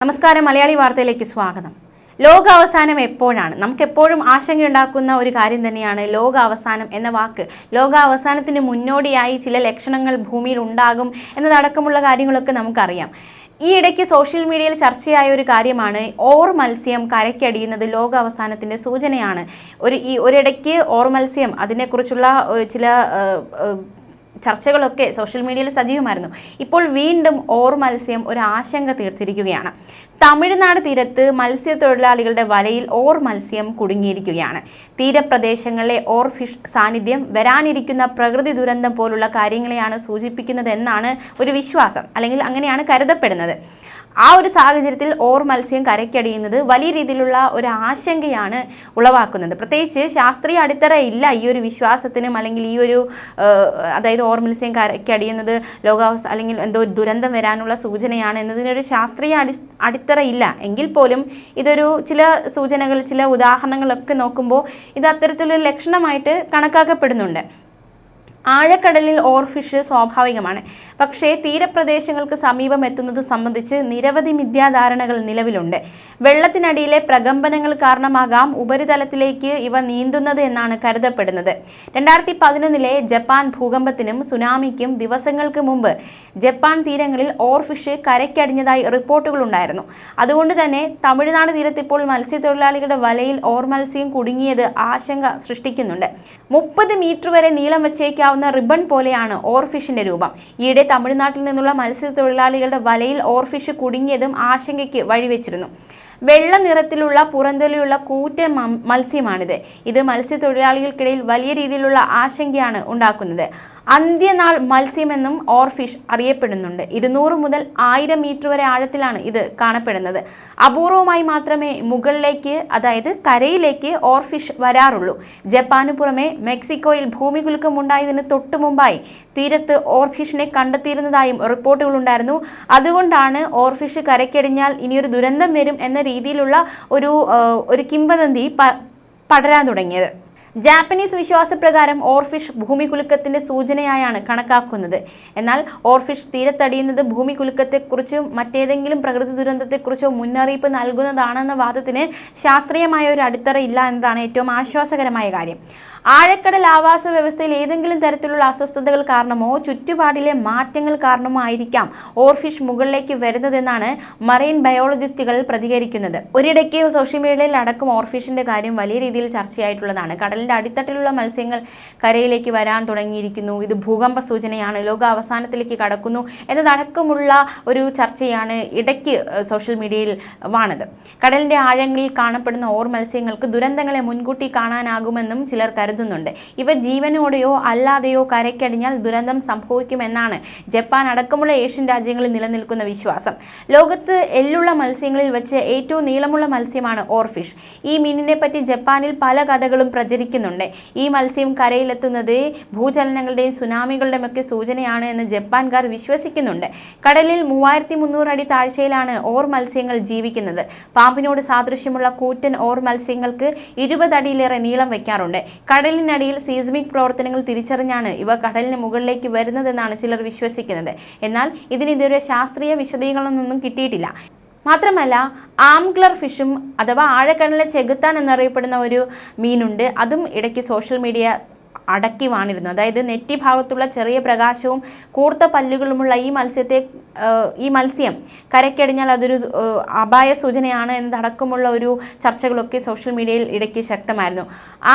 നമസ്കാരം മലയാളി വാർത്തയിലേക്ക് സ്വാഗതം. ലോകാവസാനം എപ്പോഴാണ്? നമുക്കെപ്പോഴും ആശങ്കയുണ്ടാക്കുന്ന ഒരു കാര്യം തന്നെയാണ് ലോകാവസാനം എന്ന വാക്ക്. ലോകാവസാനത്തിന് മുന്നോടിയായി ചില ലക്ഷണങ്ങൾ ഭൂമിയിൽ ഉണ്ടാകും എന്നതടക്കമുള്ള കാര്യങ്ങളൊക്കെ നമുക്കറിയാം. ഈ ഇടയ്ക്ക് സോഷ്യൽ മീഡിയയിൽ ചർച്ചയായ ഒരു കാര്യമാണ് ഓർ മത്സ്യം കരയ്ക്കടിയുന്നത് ലോകാവസാനത്തിൻ്റെ സൂചനയാണ്. ഒരിടയ്ക്ക് ഓർ മത്സ്യം അതിനെക്കുറിച്ചുള്ള ചില ചർച്ചകളൊക്കെ സോഷ്യൽ മീഡിയയിൽ സജീവമായിരുന്നു. ഇപ്പോൾ വീണ്ടും ഓർ മത്സ്യം ഒരു ആശങ്ക തീർത്തിരിക്കുകയാണ്. തമിഴ്നാട് തീരത്ത് മത്സ്യത്തൊഴിലാളികളുടെ വലയിൽ ഓർ മത്സ്യം കുടുങ്ങിയിരിക്കുകയാണ്. തീരപ്രദേശങ്ങളിലെ ഓർ ഫിഷ് സാന്നിധ്യം വരാനിരിക്കുന്ന പ്രകൃതി ദുരന്തം പോലുള്ള കാര്യങ്ങളെയാണ് സൂചിപ്പിക്കുന്നതെന്നാണ് ഒരു വിശ്വാസം, അല്ലെങ്കിൽ അങ്ങനെയാണ് കരുതപ്പെടുന്നത്. ആ ഒരു സാഹചര്യത്തിൽ ഓർ മത്സ്യം കരയ്ക്കടിയുന്നത് വലിയ രീതിയിലുള്ള ഒരു ആശങ്കയാണ് ഉളവാക്കുന്നത്. പ്രത്യേകിച്ച് ശാസ്ത്രീയ അടിത്തറ ഇല്ല ഈ ഒരു വിശ്വാസത്തിനും, അല്ലെങ്കിൽ ഈ ഒരു അതായത് ഓർ മത്സ്യം കരയ്ക്കടിയുന്നത് അല്ലെങ്കിൽ എന്തോ ദുരന്തം വരാനുള്ള സൂചനയാണ് എന്നതിനൊരു ശാസ്ത്രീയ അടിത്തറ ഇല്ല എങ്കിൽ പോലും ഇതൊരു ചില സൂചനകൾ, ചില ഉദാഹരണങ്ങളൊക്കെ നോക്കുമ്പോൾ ഇത് അത്തരത്തിലൊരു ലക്ഷണമായിട്ട് കണക്കാക്കപ്പെടുന്നുണ്ട്. ആഴക്കടലിൽ ഓർ ഫിഷ് സ്വാഭാവികമാണ്. പക്ഷേ തീരപ്രദേശങ്ങൾക്ക് സമീപം എത്തുന്നത് സംബന്ധിച്ച് നിരവധി മിഥ്യാധാരണകൾ നിലവിലുണ്ട്. വെള്ളത്തിനടിയിലെ പ്രകമ്പനങ്ങൾ കാരണമാകാം ഉപരിതലത്തിലേക്ക് ഇവ നീന്തുന്നത് എന്നാണ് കരുതപ്പെടുന്നത്. 2011 ജപ്പാൻ ഭൂകമ്പത്തിനും സുനാമിക്കും ദിവസങ്ങൾക്ക് മുമ്പ് ജപ്പാൻ തീരങ്ങളിൽ ഓർ ഫിഷ് കരയ്ക്കടിഞ്ഞതായി റിപ്പോർട്ടുകളുണ്ടായിരുന്നു. അതുകൊണ്ട് തന്നെ തമിഴ്നാട് തീരത്ത് ഇപ്പോൾ മത്സ്യത്തൊഴിലാളികളുടെ വലയിൽ ഓർ മത്സ്യം കുടുങ്ങിയത് ആശങ്ക സൃഷ്ടിക്കുന്നുണ്ട്. 30 മീറ്റർ വരെ നീളം വെച്ചേക്കാവുന്ന റിബൺ പോലെയാണ് ഓർ ഫിഷിന്റെ രൂപം. ഈയിടെ തമിഴ്നാട്ടിൽ നിന്നുള്ള മത്സ്യത്തൊഴിലാളികളുടെ വലയിൽ ഓർ ഫിഷ് കുടുങ്ങിയതും ആശങ്കയ്ക്ക് വഴിവെച്ചിരുന്നു. വെള്ള നിറത്തിലുള്ള പുറന്തൊലിയുള്ള കൂറ്റൻ മത്സ്യമാണിത്. ഇത് മത്സ്യത്തൊഴിലാളികൾക്കിടയിൽ വലിയ രീതിയിലുള്ള ആശങ്കയാണ് ഉണ്ടാക്കുന്നത്. അന്ത്യനാൾ മത്സ്യമെന്നും ഓർ ഫിഷ് അറിയപ്പെടുന്നുണ്ട്. 200 മുതൽ 1000 മീറ്റർ വരെ ആഴത്തിലാണ് ഇത് കാണപ്പെടുന്നത്. അപൂർവമായി മാത്രമേ മുകളിലേക്ക്, അതായത് കരയിലേക്ക് ഓർ ഫിഷ് വരാറുള്ളൂ. ജപ്പാനു പുറമെ മെക്സിക്കോയിൽ ഭൂമികുലുക്കം ഉണ്ടായതിന് തൊട്ടു മുമ്പായി തീരത്ത് ഓർ ഫിഷിനെ കണ്ടെത്തിയിരുന്നതായും റിപ്പോർട്ടുകളുണ്ടായിരുന്നു. അതുകൊണ്ടാണ് ഓർ ഫിഷ് കരയ്ക്കടിഞ്ഞാൽ ഇനിയൊരു ദുരന്തം വരും എന്ന രീതിയിലുള്ള ഒരു കിംവദന്തി പടരാൻ തുടങ്ങിയത്. ജാപ്പനീസ് വിശ്വാസപ്രകാരം ഓർഫിഷ് ഭൂമികുലുക്കത്തിന്റെ സൂചനയായാണ് കണക്കാക്കുന്നത്. എന്നാൽ ഓർഫിഷ് തീരത്തടിയുന്നത് ഭൂമികുലുക്കത്തെക്കുറിച്ചോ മറ്റേതെങ്കിലും പ്രകൃതി ദുരന്തത്തെക്കുറിച്ചോ മുന്നറിയിപ്പ് നൽകുന്നതാണെന്ന വാദത്തിന് ശാസ്ത്രീയമായ ഒരു അടിത്തറ ഇല്ല എന്നതാണ് ഏറ്റവും ആശ്വാസകരമായ കാര്യം. ആഴക്കടൽ ആവാസ വ്യവസ്ഥയിൽ ഏതെങ്കിലും തരത്തിലുള്ള അസ്വസ്ഥതകൾ കാരണമോ ചുറ്റുപാടിലെ മാറ്റങ്ങൾ കാരണമോ ആയിരിക്കാം ഓർഫിഷ് മുകളിലേക്ക് വരുന്നതെന്നാണ് മറൈൻ ബയോളജിസ്റ്റുകൾ പ്രതികരിക്കുന്നത്. ഒരിടയ്ക്ക് സോഷ്യൽ മീഡിയയിൽ അടക്കം ഓർഫിഷിന്റെ കാര്യം വലിയ രീതിയിൽ ചർച്ചയായിട്ടുള്ളതാണ്. കടലിന്റെ അടിത്തട്ടിലുള്ള മത്സ്യങ്ങൾ കരയിലേക്ക് വരാൻ തുടങ്ങിയിരിക്കുന്നു, ഇത് ഭൂകമ്പ സൂചനയാണ്, ലോക അവസാനത്തിലേക്ക് കടക്കുന്നു എന്നതടക്കമുള്ള ഒരു ചർച്ചയാണ് ഇടയ്ക്ക് സോഷ്യൽ മീഡിയയിൽ വാണത്. കടലിന്റെ ആഴങ്ങളിൽ കാണപ്പെടുന്ന ഓർ മത്സ്യങ്ങൾക്ക് ദുരന്തങ്ങളെ മുൻകൂട്ടി കാണാനാകുമെന്നും ചിലർ കരുതുന്നുണ്ട്. ഇവ ജീവനോടെയോ അല്ലാതെയോ കരയ്ക്കടിഞ്ഞാൽ ദുരന്തം സംഭവിക്കുമെന്നാണ് ജപ്പാൻ അടക്കമുള്ള ഏഷ്യൻ രാജ്യങ്ങളിൽ നിലനിൽക്കുന്ന വിശ്വാസം. ലോകത്ത് എല്ലുള്ള മത്സ്യങ്ങളിൽ വെച്ച് ഏറ്റവും നീളമുള്ള മത്സ്യമാണ് ഓർഫിഷ്. ഈ മീനിനെ പറ്റി ജപ്പാനിൽ പല കഥകളും പ്രചരിക്കുന്നുണ്ട്. ഈ മത്സ്യം കരയിലെത്തുന്നത് ഭൂചലനങ്ങളുടെയും സുനാമികളുടെയും ഒക്കെ സൂചനയാണ് എന്ന് ജപ്പാൻകാർ വിശ്വസിക്കുന്നുണ്ട്. കടലിൽ 3300 അടി താഴ്ചയിലാണ് ഓർ മത്സ്യങ്ങൾ ജീവിക്കുന്നത്. പാമ്പിനോട് സാദൃശ്യമുള്ള കൂറ്റൻ ഓർ മത്സ്യങ്ങൾക്ക് 20 അടിയിലേറെ നീളം വയ്ക്കാറുണ്ട്. കടലിനടിയിൽ സീസ്മിക് പ്രവർത്തനങ്ങൾ തിരിച്ചറിഞ്ഞാണ് ഇവ കടലിന് മുകളിലേക്ക് വരുന്നതെന്നാണ് ചിലർ വിശ്വസിക്കുന്നത്. എന്നാൽ ഇതിനെതിരെ ശാസ്ത്രീയ വിശദീകരണമൊന്നും കിട്ടിയിട്ടില്ല. മാത്രമല്ല ആംഗ്ലർ ഫിഷും അഥവാ ആഴക്കടലിലെ ചെകുത്താൻ എന്നറിയപ്പെടുന്ന ഒരു മീനുണ്ട്. അതും ഇടയ്ക്ക് സോഷ്യൽ മീഡിയ അടക്കി വാണിരുന്നു. അതായത് നെറ്റി ഭാഗത്തുള്ള ചെറിയ പ്രകാശവും കൂർത്ത പല്ലുകളുമുള്ള ഈ മത്സ്യം കരയ്ക്കടിഞ്ഞാൽ അതൊരു അപായ സൂചനയാണ് എന്നതടക്കമുള്ള ഒരു ചർച്ചകളൊക്കെ സോഷ്യൽ മീഡിയയിൽ ഇടയ്ക്ക് ശക്തമായിരുന്നു.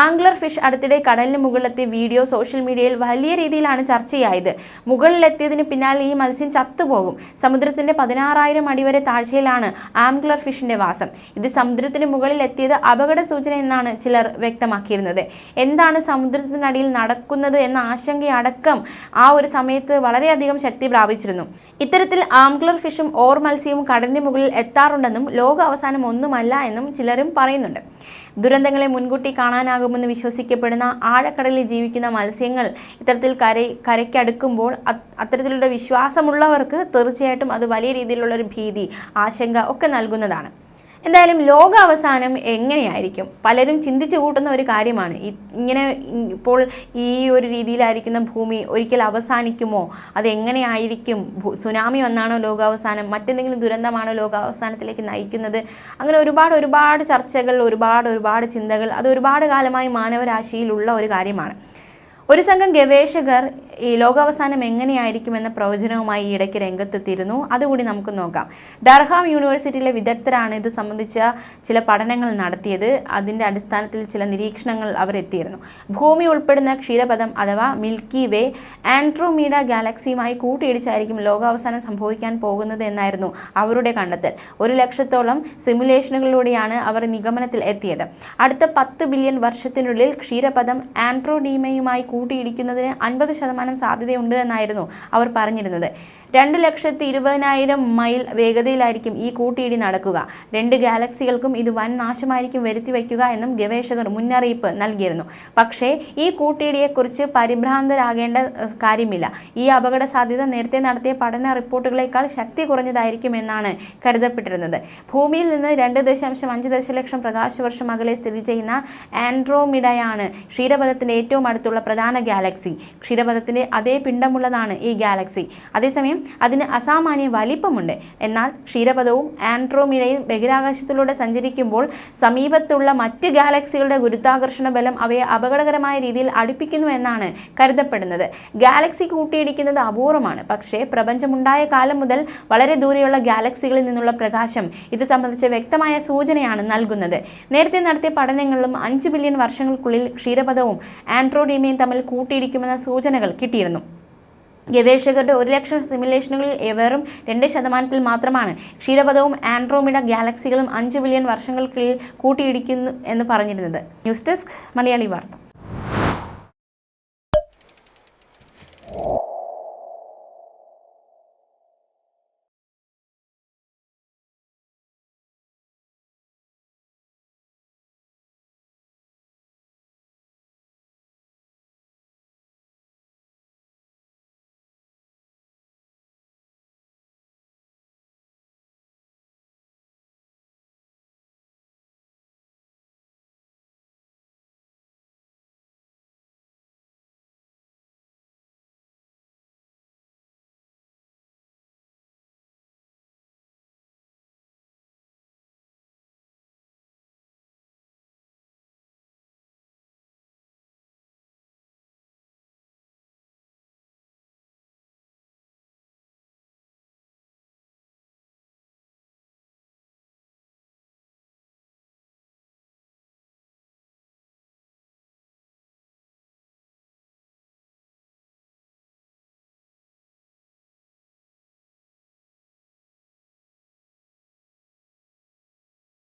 ആംഗ്ലർ ഫിഷ് അടുത്തിടെ കടലിന് മുകളിലെത്തിയ വീഡിയോ സോഷ്യൽ മീഡിയയിൽ വലിയ രീതിയിലാണ് ചർച്ചയായത്. മുകളിലെത്തിയതിന് പിന്നാലെ ഈ മത്സ്യം ചത്തുപോകും. സമുദ്രത്തിന്റെ 16,000 അടി വരെ താഴ്ചയിലാണ് ആംഗ്ലർ ഫിഷിന്റെ വാസം. ഇത് സമുദ്രത്തിന് മുകളിൽ എത്തിയത് അപകട സൂചന എന്നാണ് ചിലർ വ്യക്തമാക്കിയിരുന്നത്. എന്താണ് സമുദ്രത്തിനടിയിൽ നടക്കുന്നത് എന്ന ആശങ്കയടക്കം ആ ഒരു സമയത്ത് വളരെയധികം ശക്തി പ്രാപിച്ചിരുന്നു. ഇത്തരത്തിൽ ആംഗ്ലർ ഫിഷും ഓർ മത്സ്യവും കടലിന് മുകളിൽ എത്താറുണ്ടെന്നും ലോക അവസാനം ഒന്നുമല്ല എന്നും ചിലരും പറയുന്നുണ്ട്. ദുരന്തങ്ങളെ മുൻകൂട്ടി കാണാനാകുമെന്ന് വിശ്വസിക്കപ്പെടുന്ന ആഴക്കടലിൽ ജീവിക്കുന്ന മത്സ്യങ്ങൾ ഇത്തരത്തിൽ കരയ്ക്കടുക്കുമ്പോൾ അത്തരത്തിലുള്ള വിശ്വാസമുള്ളവർക്ക് തീർച്ചയായിട്ടും അത് വലിയ രീതിയിലുള്ളൊരു ഭീതി, ആശങ്ക ഒക്കെ നൽകുന്നതാണ്. എന്തായാലും ലോകാവസാനം എങ്ങനെയായിരിക്കും പലരും ചിന്തിച്ചു കൂട്ടുന്ന ഒരു കാര്യമാണ്. ഇങ്ങനെ ഇപ്പോൾ ഈ ഒരു രീതിയിലായിരിക്കുന്ന ഭൂമി ഒരിക്കൽ അവസാനിക്കുമോ, അതെങ്ങനെയായിരിക്കും, സുനാമി വന്നാണോ ലോകാവസാനം, മറ്റെന്തെങ്കിലും ദുരന്തമാണോ ലോകാവസാനത്തിലേക്ക് നയിക്കുന്നത്, അങ്ങനെ ഒരുപാട് ചർച്ചകൾ, ഒരുപാട് ചിന്തകൾ, അത് ഒരുപാട് കാലമായി മാനവരാശിയിലുള്ള ഒരു കാര്യമാണ്. ഒരു സംഘം ഗവേഷകർ ഈ ലോകാവസാനം എങ്ങനെയായിരിക്കുമെന്ന പ്രവചനവുമായി ഈ ഇടയ്ക്ക് രംഗത്തെത്തിയിരുന്നു. അതുകൂടി നമുക്ക് നോക്കാം. ഡർഹാം യൂണിവേഴ്സിറ്റിയിലെ വിദഗ്ധരാണ് ഇത് സംബന്ധിച്ച ചില പഠനങ്ങൾ നടത്തിയത്. അതിൻ്റെ അടിസ്ഥാനത്തിൽ ചില നിരീക്ഷണങ്ങൾ അവർ എത്തിയിരുന്നു. ഭൂമി ഉൾപ്പെടുന്ന ക്ഷീരപഥം അഥവാ മിൽക്കി വേ ആൻഡ്രോമീഡ ഗാലക്സിയുമായി കൂട്ടിയിടിച്ചായിരിക്കും ലോകാവസാനം സംഭവിക്കാൻ പോകുന്നത് എന്നായിരുന്നു അവരുടെ കണ്ടെത്തൽ. 100,000-ഓളം സിമുലേഷനുകളിലൂടെയാണ് അവർ നിഗമനത്തിൽ എത്തിയത്. അടുത്ത 10 ബില്യൺ വർഷത്തിനുള്ളിൽ ക്ഷീരപഥം ആൻഡ്രോമീഡയുമായി കൂട്ടിയിടിക്കുന്നതിന് 50% സാധ്യതയുണ്ട് എന്നായിരുന്നു അവർ പറഞ്ഞിരുന്നത്. 2,20,000 മൈൽ വേഗതയിലായിരിക്കും ഈ കൂട്ടിയിടി നടക്കുക. 2 ഗാലക്സികൾക്കും ഇത് വൻ നാശമായിരിക്കും വരുത്തിവെക്കുക എന്നും ഗവേഷകർ മുന്നറിയിപ്പ് നൽകിയിരുന്നു. പക്ഷേ ഈ കൂട്ടിയിടിയെക്കുറിച്ച് പരിഭ്രാന്തരാകേണ്ട കാര്യമില്ല. ഈ അപകട സാധ്യത നേരത്തെ നടത്തിയ പഠന റിപ്പോർട്ടുകളേക്കാൾ ശക്തി കുറഞ്ഞതായിരിക്കും എന്നാണ് കരുതപ്പെട്ടിരുന്നത്. ഭൂമിയിൽ നിന്ന് 2.5 ദശലക്ഷം പ്രകാശവർഷം അകലെ സ്ഥിതി ചെയ്യുന്ന ആൻഡ്രോമിഡയാണ് ക്ഷീരപഥത്തിന്റെ ഏറ്റവും അടുത്തുള്ള പ്രധാന ഗാലക്സി. ക്ഷീരപഥത്തിന്റെ അതേ പിണ്ഡമുള്ളതാണ് ഈ ഗാലക്സി. അതേസമയം അതിന് അസാമാന്യ വലിപ്പമുണ്ട്. എന്നാൽ ക്ഷീരപഥവും ആൻഡ്രോമീഡയും ബഹിരാകാശത്തിലൂടെ സഞ്ചരിക്കുമ്പോൾ സമീപത്തുള്ള മറ്റ് ഗാലക്സികളുടെ ഗുരുത്വാകർഷണ ബലം അവയെ അപകടകരമായ രീതിയിൽ അടുപ്പിക്കുന്നു എന്നാണ് കരുതപ്പെടുന്നത്. ഗാലക്സി കൂട്ടിയിടിക്കുന്നത് അപൂർവമാണ്. പക്ഷേ പ്രപഞ്ചമുണ്ടായ കാലം മുതൽ വളരെ ദൂരെയുള്ള ഗാലക്സികളിൽ നിന്നുള്ള പ്രകാശം ഇത് സംബന്ധിച്ച വ്യക്തമായ സൂചനയാണ് നൽകുന്നത്. നേരത്തെ നടത്തിയ പഠനങ്ങളിലും 5 ബില്യൺ വർഷങ്ങൾക്കുള്ളിൽ ക്ഷീരപഥവും ആൻഡ്രോമീഡയും തമ്മിൽ കൂട്ടിയിടിക്കുമെന്ന സൂചനകൾ കിട്ടിയിരുന്നു. ഗവേഷകരുടെ 1,00,000 സിമുലേഷനുകളിൽ വെറും 2% മാത്രമാണ് ക്ഷീരപഥവും ആൻഡ്രോമീഡ ഗാലക്സികളും 5 ബില്യൺ വർഷങ്ങൾക്കുള്ളിൽ കൂട്ടിയിടിക്കുന്നു എന്ന് പറഞ്ഞിരുന്നത്. ന്യൂസ് ഡെസ്ക് മലയാളി വാർത്ത.